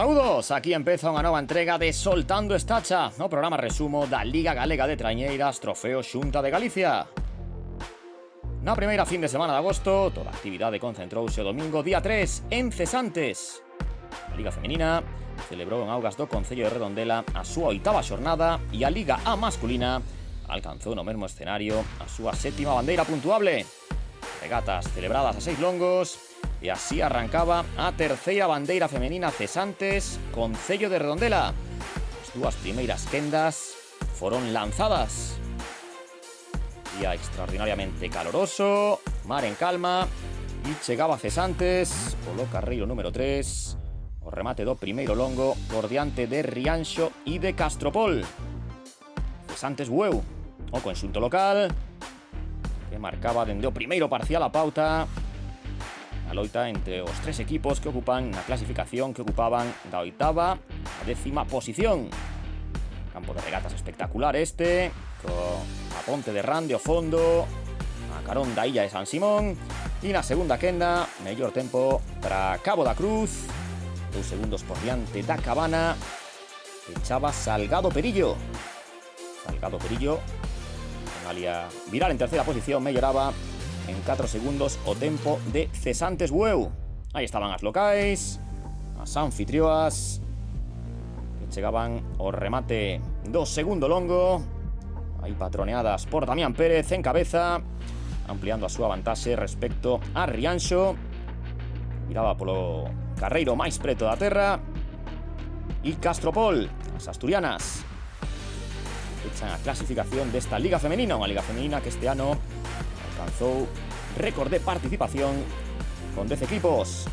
Saúdos, aquí empeza unha nova entrega de Soltando Estacha, no programa resumo da Liga Galega de Trañeiras, Trofeo Xunta de Galicia. Na primeira fin de semana de agosto, toda a actividade concentrouse o domingo día 3 en Cesantes. A Liga Femenina celebrou en Augas do Concello de Redondela a súa 8ª xornada e a Liga A masculina alcanzou no mesmo escenario a súa 7ª bandeira puntuable. Regatas celebradas a 6 longos e así arrancaba a terceira bandeira femenina Cesantes, Concello de Redondela. As dúas primeiras quendas foron lanzadas. Día extraordinariamente caloroso, mar en calma, e chegaba Cesantes polo carreiro número 3, o remate do primeiro longo por diante de Rianxo e de Castropol. Cesantes Bueu, o conxunto local, que marcaba dende o primeiro parcial a pauta a loita entre os tres equipos que ocupan na clasificación, que ocupaban da 8ª a 10ª posición. Campo de regatas espectacular este, co a ponte de Rande ao fondo, a carón da illa de San Simón, e na segunda quenda, mellor tempo para Cabo da Cruz, 2 segundos por diante da Cabana, echaba Salgado Perillo. Salgado Perillo, en alia viral en terceira posición, melloraba en 4 segundos o tempo de Cesantes Bueu. Aí estaban as locais, as anfitrioas, que chegaban ao remate do segundo longo, aí patroneadas por Damián Pérez en cabeza, ampliando a súa vantaxe respecto a Rianxo. Miraba polo carreiro máis preto da terra, e Castropol, as asturianas, echan a clasificación desta Liga Femenina, unha Liga Femenina que este ano alcanzou récord de participación con 10 equipos.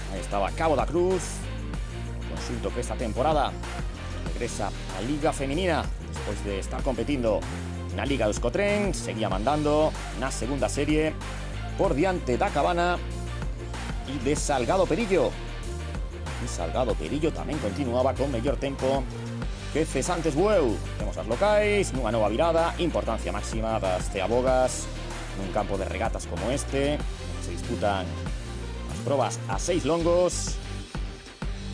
Aí estaba Cabo da Cruz, o conxunto que esta temporada regresa á Liga Femenina despois de estar competindo na Liga de Euskotren. Seguía mandando na segunda serie por diante da Cabana e de Salgado Perillo. E Salgado Perillo tamén continuaba con mellor tempo que Cesantes Bueu. Temos as locais nunha nova virada, importancia máxima das ceabogas nun campo de regatas como este, onde se disputan as probas a 6 longos.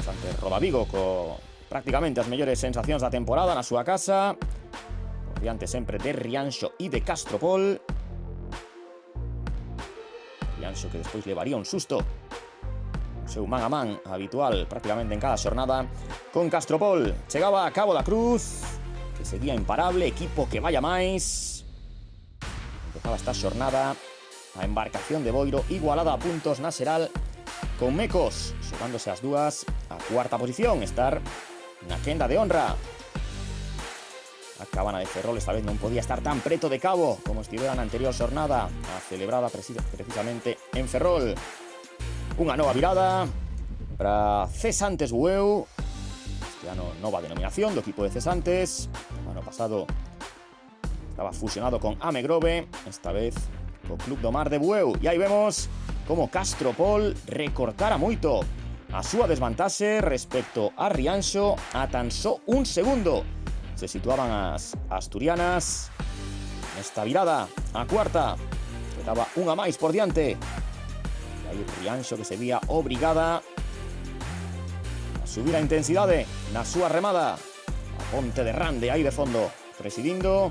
Cesantes Rodavigo co prácticamente as mellores sensacións da temporada na súa casa, por diante sempre de Rianxo e de Castropol. Rianxo que despois levaría un susto, o seu man a man habitual prácticamente en cada xornada con Castropol. Chegaba a Cabo da Cruz, que seguía imparable, equipo que vaya máis. Empezaba esta xornada a embarcación de Boiro igualada a puntos na xeral con Mecos, xogándose as dúas a 4ª posición, estar na quenda de honra. A Cabana de Ferrol esta vez non podía estar tan preto de Cabo como estivera na anterior xornada, a celebrada precisamente en Ferrol. Unha nova virada para Cesantes Bueu. Este ano nova denominación do equipo de Cesantes. O ano pasado estaba fusionado con Amegrove, esta vez co Club do Mar de Bueu. E aí vemos como Castropol recortara moito a súa desvantaxe respecto a Rianxo a tan só un segundo. Se situaban as asturianas nesta virada a 4ª. Quedaba unha máis por diante. E aí Rianxo que se vía obrigada a subir a intensidade na súa remada. A ponte de Rande aí de fondo presidindo.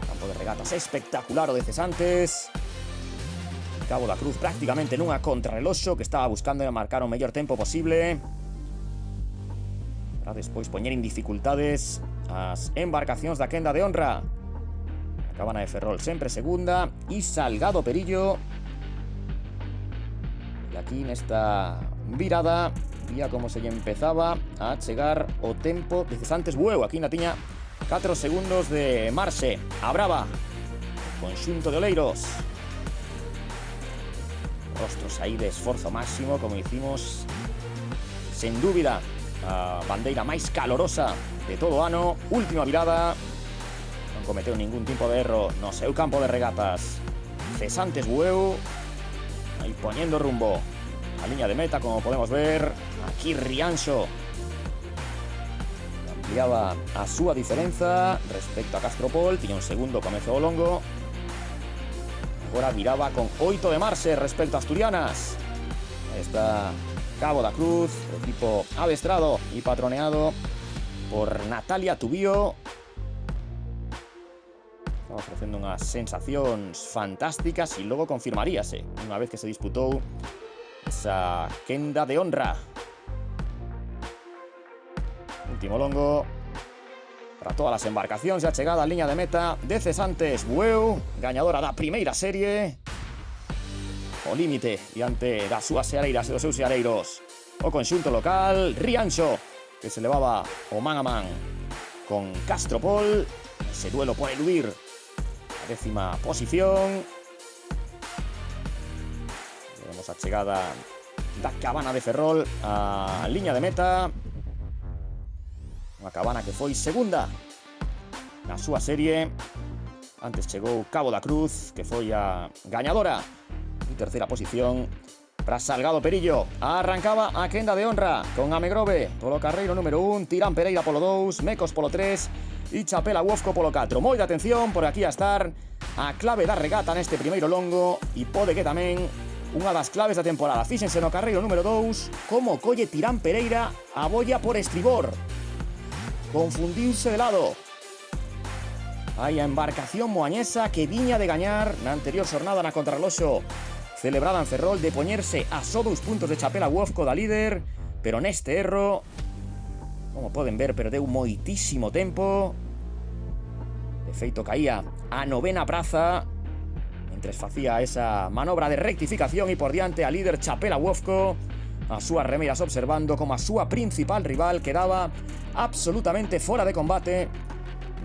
Campo de regatas espectacular o de Cesantes. Cabo da Cruz prácticamente nunha contrarreloxo que estaba buscando marcar o mellor tempo posible para despois poñer en dificultades as embarcacións da quenda de honra. A Cabana de Ferrol sempre segunda e Salgado Perillo. E aquí nesta virada vía como se lle empezaba a chegar o tempo de Cesantes Bueu. Aquí na tiña 4 segundos de marxe. A brava, conxunto de Oleiros. Rostros aí de esforzo máximo, como dicimos. Sen dúbida, a bandeira máis calorosa de todo o ano. Última virada. Non cometeu ningún tipo de erro no seu campo de regatas. Cesantes Bueu aí poñendo rumbo a liña de meta, como podemos ver. Aquí Rianxo ampliaba a súa diferenza respecto a Castropol. Tiña un segundo comezo ao longo. Agora viraba con 8 de marxe respecto a asturianas. Aí está Cabo da Cruz, equipo adestrado y patroneado por Natalia Tubío. Estaba ofrecendo unhas sensacións fantásticas e logo confirmaríase unha vez que se disputou esa quenda de honra. Último longo para todas as embarcacións e a chegada á liña de meta de Cesantes Bueu, gañadora da primeira serie. O límite diante das súas seareiras e dos seus seareiros. O conxunto local, Rianxo, que se levaba o man a man con Castropol. Ese duelo por eludir a 10ª posición. Vemos a chegada da Cabana de Ferrol a liña de meta. Unha Cabana que foi segunda na súa serie. Antes chegou Cabo da Cruz, que foi a gañadora. En terceira posición para Salgado Perillo. Arrancaba a quenda de honra con Amegrove polo carreiro número 1, Tirán Pereira polo 2, Mecos polo 3 e Chapela Uofco polo 4. Moita atención, por aquí a estar a clave da regata neste primeiro longo e pode que tamén unha das claves da temporada. Fíxense no carreiro número 2 como colle Tirán Pereira a boia por estribor. Confundiuse de lado. Hai a embarcación moañesa que viña de gañar na anterior xornada na contrarreloxo celebrada en Ferrol, de poñerse a só 2 puntos de Chapela Uofco da líder, pero neste erro, como poden ver, perdeu moitísimo tempo. De feito, caía a 9ª praza mentres facía esa manobra de rectificación e por diante a líder Chapela Uofco, as súas remeras observando como a súa principal rival quedaba absolutamente fora de combate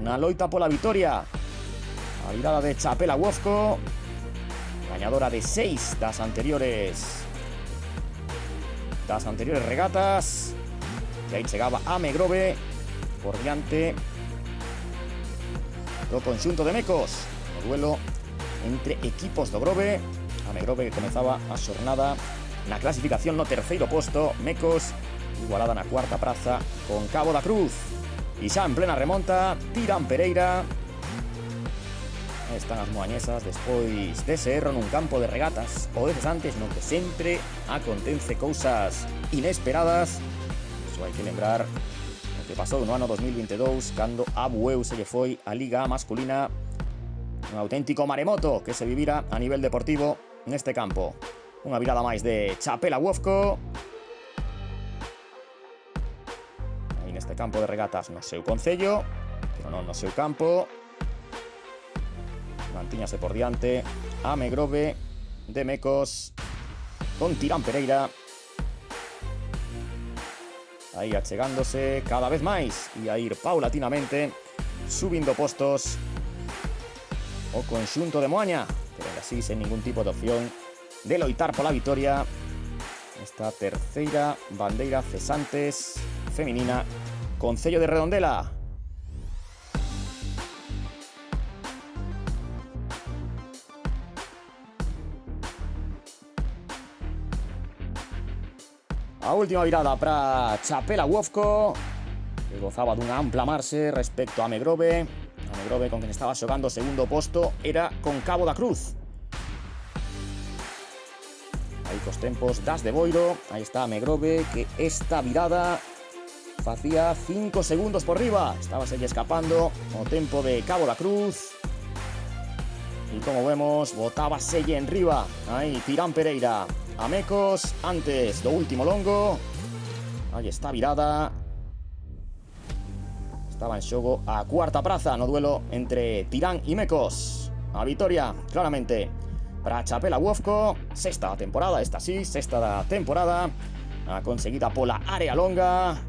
na loita pola vitoria. A virada de Chapela Uofco, gañadora de 6 das anteriores regatas, e aí chegaba Amegrove por diante do conxunto de Mecos no duelo entre equipos do Grove. Amegrove que comezaba a xornada na clasificación no terceiro posto, Mecos igualada na 4ª praza con Cabo da Cruz. E xa en plena remonta, Tirán Pereira. Aí están as moañesas despois dese erro nun campo de regatas o de Cesantes, no que sempre acontece cousas inesperadas. Iso hai que lembrar o que pasou no ano 2022 cando a Bueu se lle foi a Liga A masculina. Un auténtico maremoto que se vivira a nivel deportivo neste campo. Unha virada máis de Chapela Uofco. Aí neste campo de regatas no seu concello, pero non no seu campo. Mantíñase por diante Amegrove de Mecos con Tirán Pereira. Aí achegándose cada vez máis e a ir paulatinamente subindo postos o conxunto de Moaña, pero así sen ningún tipo de opción de loitar pola vitoria. Esta terceira bandeira Cesantes feminina, concello de Redondela. A última virada para Chapela Uofco, que gozaba dunha ampla marxe respecto a Amegrove. Amegrove, con quen estaba xogando o segundo posto, era con Cabo da Cruz. Aí cos tempos das de Boiro. Aí está Amegrove, que esta virada facía 5 segundos por riba. Estaba selle escapando o tempo de Cabo da Cruz. E como vemos, botaba selle en riba. Aí Tirán Pereira a Mecos antes do último longo. Aí está virada. Estaba en xogo a 4ª praza no duelo entre Tirán e Mecos. A vitoria, claramente, para Chapela Uofco. Sexta temporada, esta sí, sexta da temporada. A conseguida pola área longa.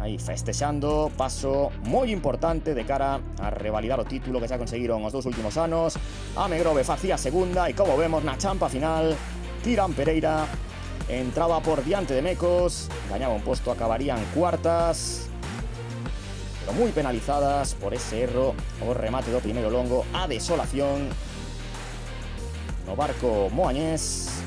Aí festexando, paso moi importante de cara a revalidar o título que xa conseguiron os 2 últimos anos. Amegrove facía segunda e como vemos na champa final, Tirán Pereira entraba por diante de Mecos, gañaba un posto, acabarían cuartas, pero moi penalizadas por ese erro o remate do primeiro longo, a desolación no barco moañés.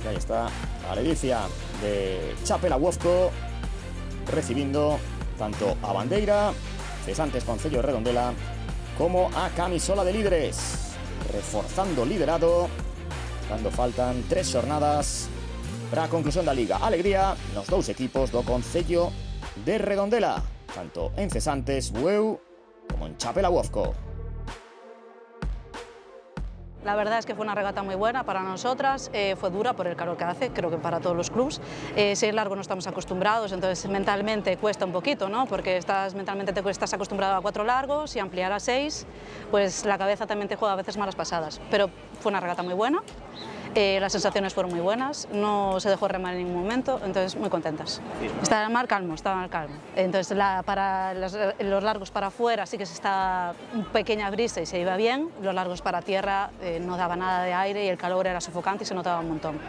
Y ahí está a ledicia de Chapela Uofco, recibindo tanto a bandeira Cesantes concello de Redondela como a camisola de líderes. reforzando o liderado cando faltan 3 xornadas para a conclusión da Liga. Alegría nos dous equipos do Concello de Redondela, tanto en Cesantes, Bueu, como en Chapela Uofco. La verdad es que fue una regata muy buena para nosotras, fue dura por el calor que hace, creo que para todos los clubs. Si es largo no estamos acostumbrados, entonces mentalmente cuesta un poquito, ¿no? Porque mentalmente estás acostumbrado a 4 largos y ampliar a 6, pues la cabeza también te juega a veces malas pasadas. Pero fue una regata muy buena, las sensaciones fueron muy buenas, no se dejó remar en ningún momento, entonces muy contentas. Estaba el mar calmo, Entonces para los largos para afuera sí que se está una pequeña brisa y se iba bien, los largos para tierra no daba nada de aire y el calor era sofocante y se notaba un montón.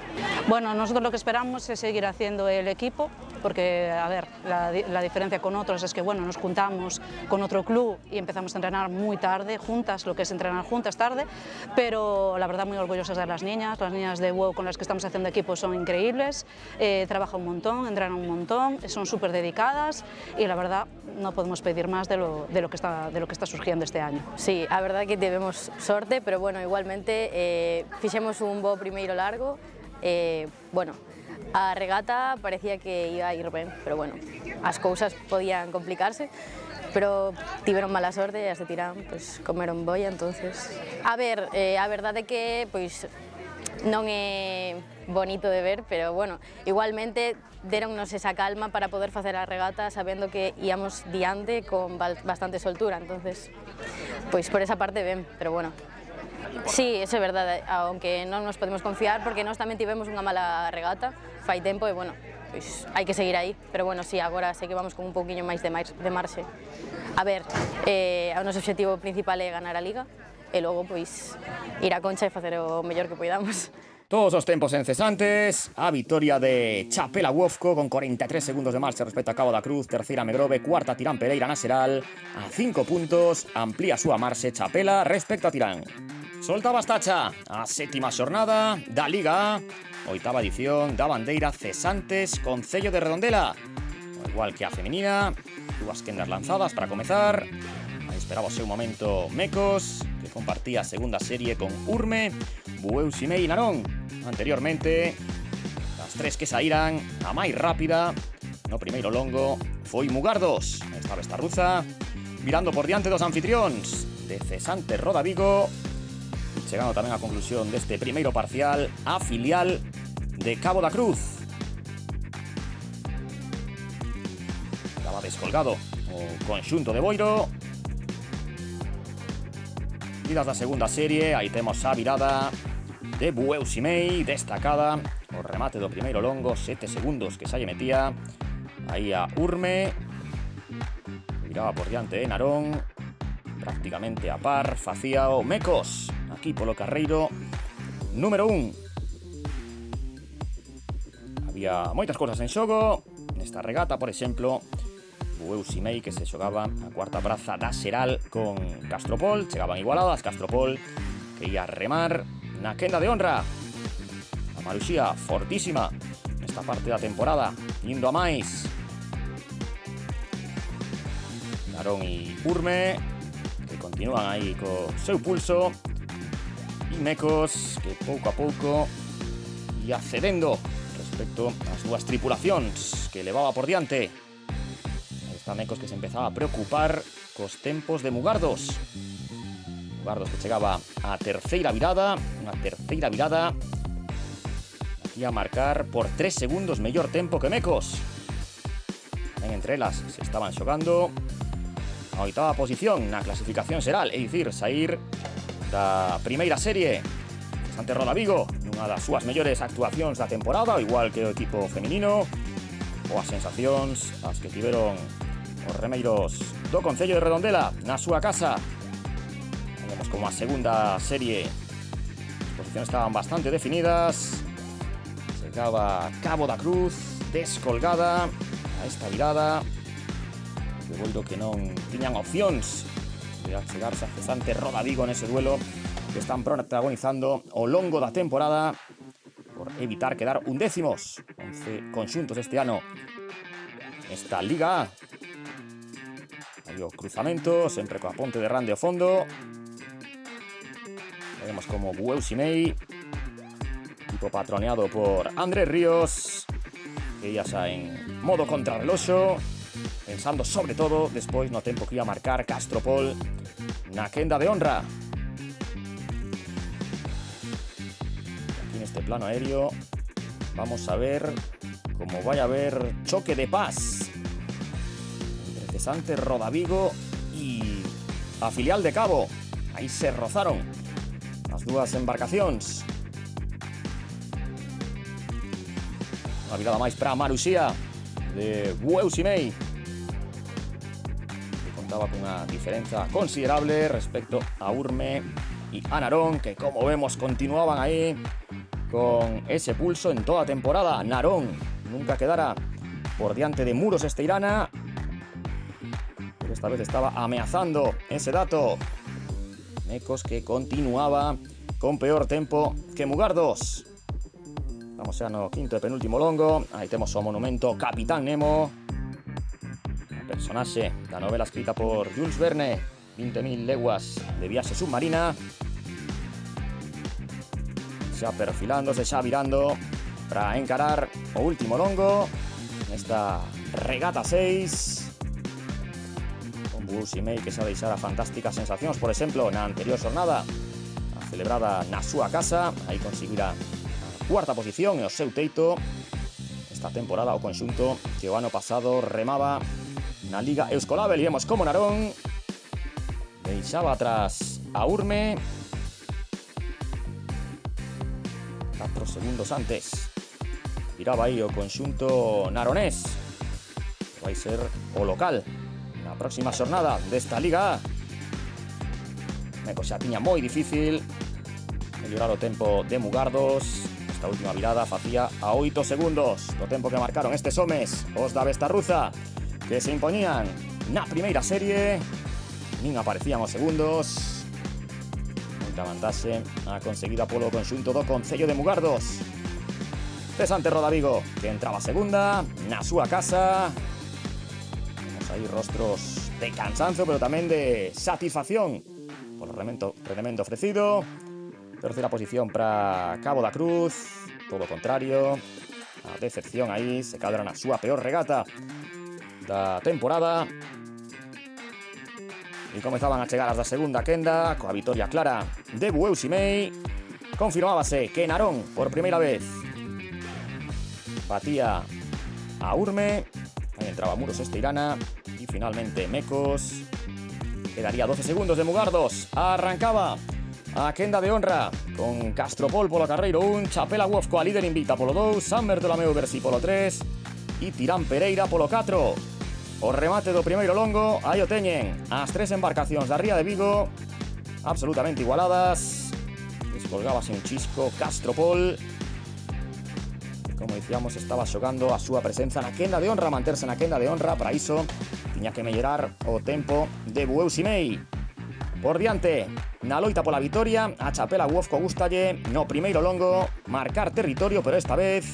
Bueno, nosotros lo que esperamos es seguir haciendo el equipo, porque, a ver, la diferencia con otros es que, bueno, nos juntamos con otro club y empezamos a entrenar muy tarde, juntas, lo que es entrenar juntas tarde, pero la verdad muy orgullosas de las niñas de Bueu con las que estamos haciendo equipo son increíbles, trabajan un montón, entrenan un montón, son súper dedicadas y la verdad no podemos pedir más de lo que está surgiendo este año. Sí, a verdade que tivemos sorte, pero bueno, igualmente fixemos un bo primeiro largo, bueno, a regata parecía que iba a ir ben, pero bueno, as cousas podían complicarse, pero tiveron mala sorte e as de Tirán pues, comeron boia, entonces... A ver, a verdade é que pois, non é bonito de ver, pero bueno, igualmente deronnos esa calma para poder facer a regata sabendo que íamos diante con bastante soltura, entonces, pois por esa parte ben, pero bueno. Sí, eso é verdade, aunque non nos podemos confiar porque nós tamén tivemos unha mala regata, fai tempo e bueno, pois hai que seguir aí, pero bueno, sí, agora sei que vamos con un pouquiño máis de marxe. A ver, o noso obxectivo principal é ganar a Liga e logo, pois, ir a Concha e facer o mellor que poidamos. Todos os tempos en cesantes, a vitoria de Chapela Uofco con 43 segundos de marcha respecto a Cabo da Cruz, terceira Megrove, cuarta Tirán Pereira na Seral, a 5 puntos, amplía a súa marxe Chapela respecto a Tirán. Solta Bastacha, a sétima xornada da Liga A, oitava edición da bandeira Cesantes Concello de Redondela. Ao igual que a femenina, dúas quendas lanzadas para comezar. Aí esperaba o seu momento Mecos, que compartía a segunda serie con Urme, Bueu, Simei e Narón. Anteriormente, as tres que saíran, a máis rápida no primeiro longo foi Mugardos. Estaba esta ruza mirando por diante dos anfitrións de Cesantes Roda Vigo, chegando tamén a conclusión deste primeiro parcial a filial de Cabo da Cruz. Estaba descolgado o conxunto de Boiro. Vidas da segunda serie, aí temos a virada de Bueu Simei, destacada o remate do primeiro longo, 7 segundos que xa lle metía aí a Urme, viraba por diante de Narón, prácticamente a par, facía o Mecos, aquí polo carreiro número 1. Había moitas cousas en xogo nesta regata, por exemplo, Bueu Simei que se xogaba a cuarta praza da Seral con Castropol, chegaban igualadas, Castropol que ia remar na quenda de honra. A Maruxía fortísima nesta parte da temporada, indo a máis. Narón e Urme que continúan aí co seu pulso e Mecos que pouco a pouco ia cedendo respecto ás dúas tripulacións que levaba por diante. Aí está Mecos que se empezaba a preocupar cos tempos de Mugardos. Mugardos que chegaba á terceira virada, unha terceira virada aquí a marcar por 3 segundos mellor tempo que Mecos. Ben entre elas se estaban xogando a oitava posición na clasificación xeral, é dicir, sair da primeira serie. Cesantes Roda Vigo, nunha das súas mellores actuacións da temporada, ao igual que o equipo feminino, ou as sensacións as que tiveron os remeiros do Concello de Redondela na súa casa. Vemos como a segunda serie as posicións estaban bastante definidas. Chegaba Cabo da Cruz descolgada a esta virada de Boiro que non tiñan opcións de achegarse a Cesantes Roda Vigo nese duelo que están protagonizando ao longo da temporada por evitar quedar undécimos. 11 conxuntos este ano esta Liga A. Aí o cruzamento, sempre coa ponte de Rande ao fondo. Vemos como Bueusimei, equipo patroneado por Andrés Ríos, que ya está en modo contrarreloxo, pensando sobre todo despois no tempo que ia marcar Castropol na quenda de honra. Aquí en este plano aéreo vamos a ver cómo vaya a haber choque de paz entre Cesante Rodavigo y a Filial de Cabo. Aí se rozaron as dúas embarcacións. Unha virada máis para Marusía de Bueusimei, que contaba cunha diferenza considerable respecto a Urme e a Narón, que como vemos continuaban aí con ese pulso en toda a temporada. Narón nunca quedara por diante de Muros Esteirana, pero esta vez estaba amenazando ese dato. Mecos que continuaba con peor tempo que Mugardos. Vamos xa no quinto e penúltimo longo. Aí temos o monumento Capitán Nemo, un personaxe da novela escrita por Jules Verne, 20.000 leguas de viaxe submarina. Xa perfilándose, xa virando para encarar o último longo nesta regata 6. Con Bueusimei que xa deixara fantásticas sensacións, por exemplo, na anterior xornada, a celebrada na súa casa. Aí conseguira cuarta posición e o seu teito esta temporada o conxunto que o ano pasado remaba na Liga Euskolabel. E vemos como Narón deixaba atrás a Urme 4 segundos antes. Viraba aí o conxunto naronés, que vai ser o local na próxima xornada desta Liga A. Meco xa tiña moi difícil mellorar o tempo de Mugardos. Esta última virada facía a 8 segundos do tempo que marcaron estes homes, os da Bestarruza, que se impoñían na primeira serie. Nin aparecían os segundos. Moita vantaxe a conseguida polo conxunto do Concello de Mugardos. Cesante Rodavigo, que entraba segunda na súa casa. Vemos aí rostros de cansanzo, pero tamén de satisfacción por o rendemento ofrecido. Terceira posición para Cabo da Cruz, todo o contrario, a decepción aí, se cadra na súa peor regata da temporada. E comezaban a chegar as da segunda quenda, coa vitoria clara de Bueusimei. Confirmábase que Narón, por primeira vez, batía a Urme. Aí entraba Muros Esteirana e finalmente Mecos. Quedaría 12 segundos de Mugardos. Arrancaba a quenda de honra con Castropol polo carreiro 1, Chapela Wofco a líder invicta polo 2, San Bertolomeu Bersi polo 3 e Tirán Pereira polo 4. O remate do primeiro longo, aí o teñen as 3 embarcacións da Ría de Vigo, absolutamente igualadas. Descolgábase un chisco Castropol, que, como dicíamos, estaba xogando a súa presenza na quenda de honra, manterse na quenda de honra. Para iso tiña que mellorar o tempo de Bueusimei. Por diante, na loita pola vitoria, a Chapela Wofco gustalle no primeiro longo marcar territorio, pero esta vez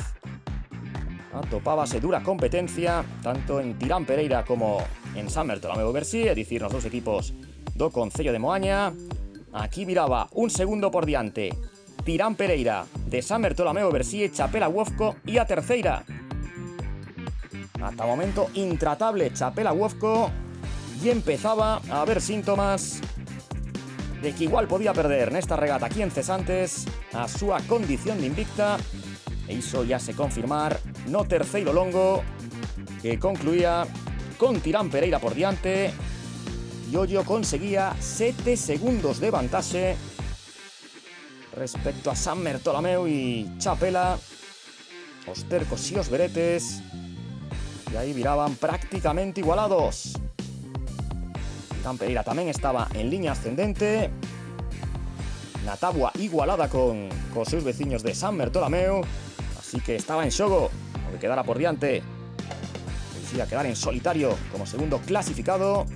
atopábase dura competencia tanto en Tirán Pereira como en San Bertolomeu Bersi, é dicir, nos dous equipos do Concello de Moaña. Aquí viraba un segundo por diante Tirán Pereira de San Bertolomeu Bersi, Chapela Wofco e a terceira. Ata o momento intratable Chapela Wofco, e empezaba a haber síntomas de que igual podía perder nesta regata aquí en Cesantes a súa condición de invicta, e iso ya se confirmar no terceiro longo, que concluía con Tirán Pereira por diante. Yoyo conseguía 7 segundos de vantaxe respecto a San Bertolomeu e Chapela. Os tercos e os veretes, e aí viraban prácticamente igualados. Tirán Pereira tamén estaba en liña ascendente, na tábua igualada con os seus veciños de San Bertolomeu, así que estaba en xogo o que quedara por diante. Policía quedar en solitario como segundo clasificado.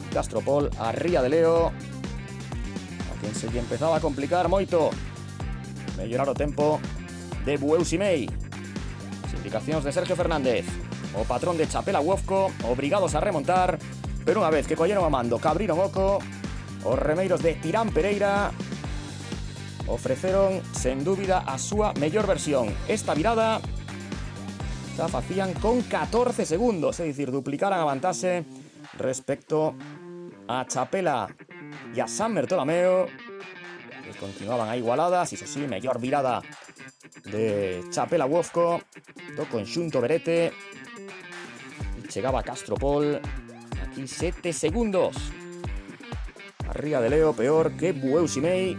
Castropol a Ría de Leo, a quen se lle empezaba a complicar moito mellorar o tempo de Bueusimei. As indicacións de Sergio Fernández, o patrón de Chapela Wofco, obrigados a remontar. Pero unha vez que colleron a mando, que abriron oco, os remeiros de Tirán Pereira ofreceron, sen dúbida, a súa mellor versión. Esta virada xa facían con 14 segundos, é dicir, duplicaran a vantaxe respecto a Chapela e a San Bertolomeo, que continuaban a igualadas. Iso sí, mellor virada de Chapela Wofco do conxunto Berete, e chegaba Castropol aquí 7 segundos. A ría de Leo peor que Bueu Ximei.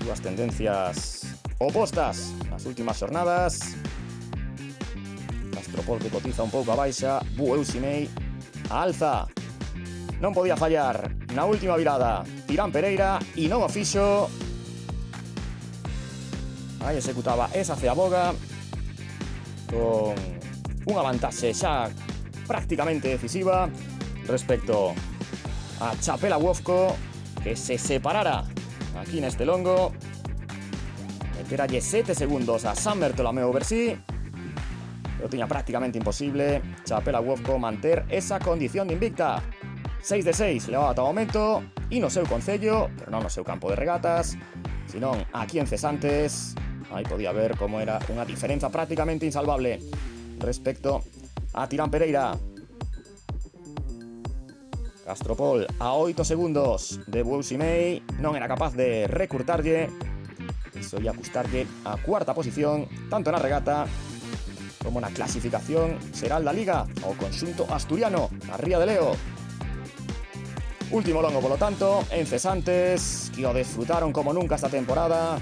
Dúas tendencias opostas nas últimas xornadas. Castropol que cotiza un pouco a baixa, Bueu Ximei a alza. Non podía fallar na última virada Tirán Pereira e non o fixo. Aí executaba esa ceaboga con unha vantaxe xa prácticamente decisiva respecto a Chapela Wofco, que se separara aquí neste longo. Meteralle 7 segundos a San Bertolomeo Bersí, pero tiña prácticamente imposible Chapela Wofco manter esa condición de invicta. 6 de 6 levaba ata o momento, e no seu concello, pero non no seu campo de regatas, senón aquí en Cesantes. Aí podía ver como era unha diferenza prácticamente insalvable respecto a Tirán Pereira. Castropol a 8 segundos de Bueu Ximei, non era capaz de recurtarlle. Iso ia custarlle a cuarta posición, tanto na regata como na clasificación xeral da Liga ao conxunto asturiano, a Ría de Leo. Último longo, polo tanto, en Cesantes, que o desfrutaron como nunca esta temporada.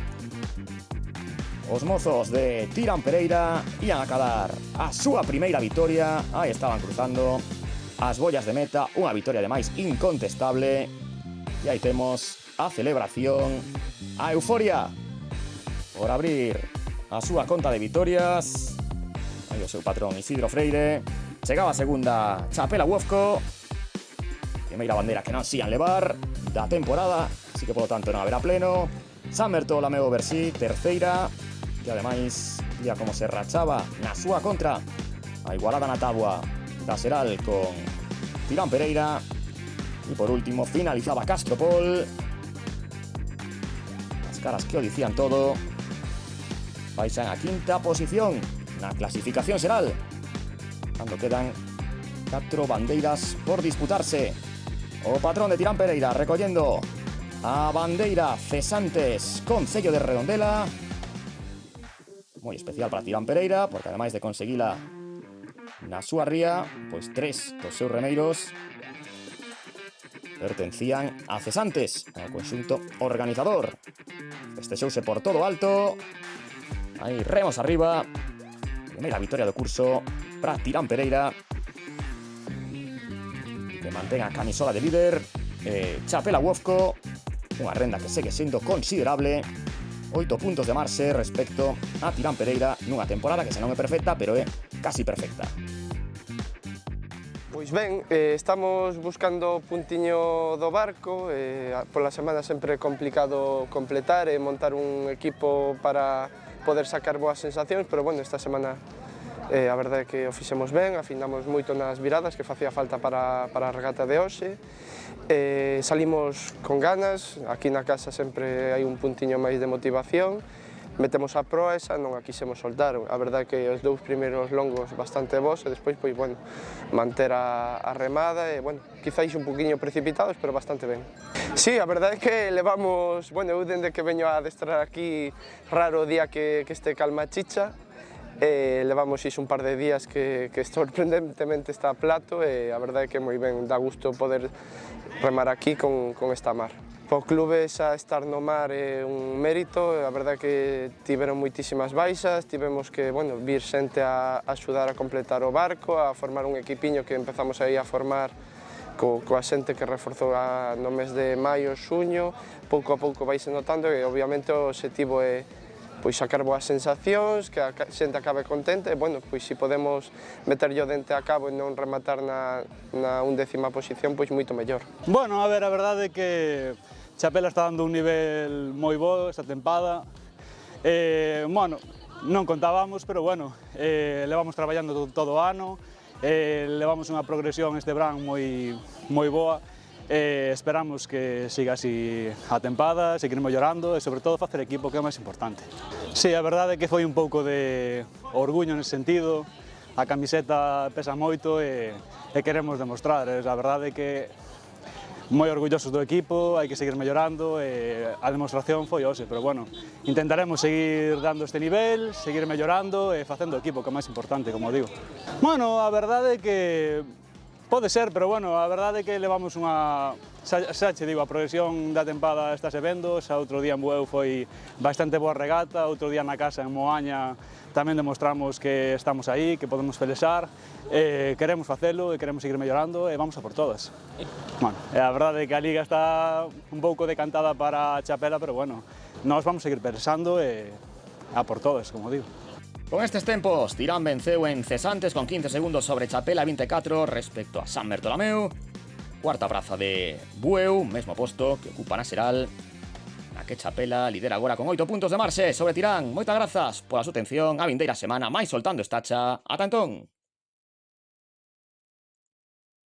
Os mozos de Tirán Pereira ian a cadar a súa primeira vitoria. Aí estaban cruzando as bollas de meta, unha vitoria ademais incontestable. E aí temos a celebración, a euforia por abrir a súa conta de vitorias. Aí o seu patrón Isidro Freire. Chegaba a segunda Chapela Wofco, primeira bandeira que non se ian levar da temporada, así que polo tanto non haberá pleno. San Bertolomeo Bersí, terceira, e ademais vía como se rachaba na súa contra a igualada na táboa da xeral con Tirán Pereira. E por último finalizaba Castropol. As caras que o dicían todo. Baixan a quinta posición na clasificación xeral, cando quedan 4 bandeiras por disputarse. O patrón de Tirán Pereira recollendo a bandeira Cesantes Concello de Redondela. Moi especial para Tirán Pereira, porque ademais de conseguila na súa ría, pois 3 dos seus remeiros pertencían a Cesantes, ao conxunto organizador. Festexouse por todo alto. Aí remos arriba. Primeira vitoria do curso para Tirán Pereira, que mantén a camisola de líder. Chapela Wofco, unha renda que segue sendo considerable. 8 puntos de marxe respecto a Tirán Pereira nunha temporada que se non é perfecta, pero é casi perfecta. Pois ben, estamos buscando o puntiño do barco. Pola semana sempre é complicado completar e montar un equipo para poder sacar boas sensacións, pero bueno, esta semana a verdade é que o fixemos ben, afinamos moito nas viradas que facía falta para a regata de hoxe. Salimos con ganas, aquí na casa sempre hai un puntiño máis de motivación, metemos a proa e xa non a quixemos soltar. A verdade é que os 2 primeiros longos bastante bons e despois, pois, bueno, manter a remada e, bueno, quizáis un poquinho precipitados, pero bastante ben. Sí, a verdade é que levamos, bueno, eu dende que veño a adestrar aquí, raro o día que este calma chicha, levamos iso un par de días que sorprendentemente está a plato e a verdade é que moi ben, dá gusto poder remar aquí con esta mar. O clube xa estar no mar é un mérito, a verdade é que tiveron moitísimas baixas, tivemos que, bueno, vir xente a axudar a completar o barco, a formar un equipiño que empezamos aí a formar coa xente que reforzou no mes de maio, xuño, pouco a pouco vaise notando e obviamente o obxectivo é pois sacar boas sensacións, que a xente acabe contente e, bueno, pois se podemos meterlle o dente a cabo e non rematar na 11ª posición, pois moito mellor. Bueno, a ver, a verdade é que Chapela está dando un nivel moi bo esta tempada. Bueno, non contábamos, pero bueno, levamos traballando todo o ano, levamos unha progresión este verán moi boa Esperamos que siga así a tempada, seguir mellorando e sobre todo facer equipo, que é o máis importante. Sí, a verdade é que foi un pouco de orgullo nese sentido, a camiseta pesa moito e queremos demostrar, a verdade é que moi orgullosos do equipo, hai que seguir mellorando e a demostración foi hoxe, pero bueno, intentaremos seguir dando este nivel, seguir mellorando e facendo equipo, que é o máis importante, como digo. Bueno, a verdade é que pode ser, pero bueno, a verdade é que levamos unha... Xa che digo, a progresión da tempada está se vendo, xa outro día en Bueu foi bastante boa regata, outro día na casa en Moaña tamén demostramos que estamos aí, que podemos pelexar, queremos facelo e queremos seguir mellorando e vamos a por todas. Bueno, a verdade é que a Liga está un pouco decantada para a Chapela, pero bueno, nós vamos seguir pelexando e a por todas, como digo. Con estes tempos, Tirán venceu en cesantes con 15 segundos sobre Chapela 24 respecto a San Bertolameu. Cuarta praza de Bueu, mesmo posto que ocupa Naseral. Na que Chapela lidera agora con 8 puntos de marxe sobre Tirán. Moitas grazas pola súa atención. A vindeira semana máis soltando estacha. Ata entón.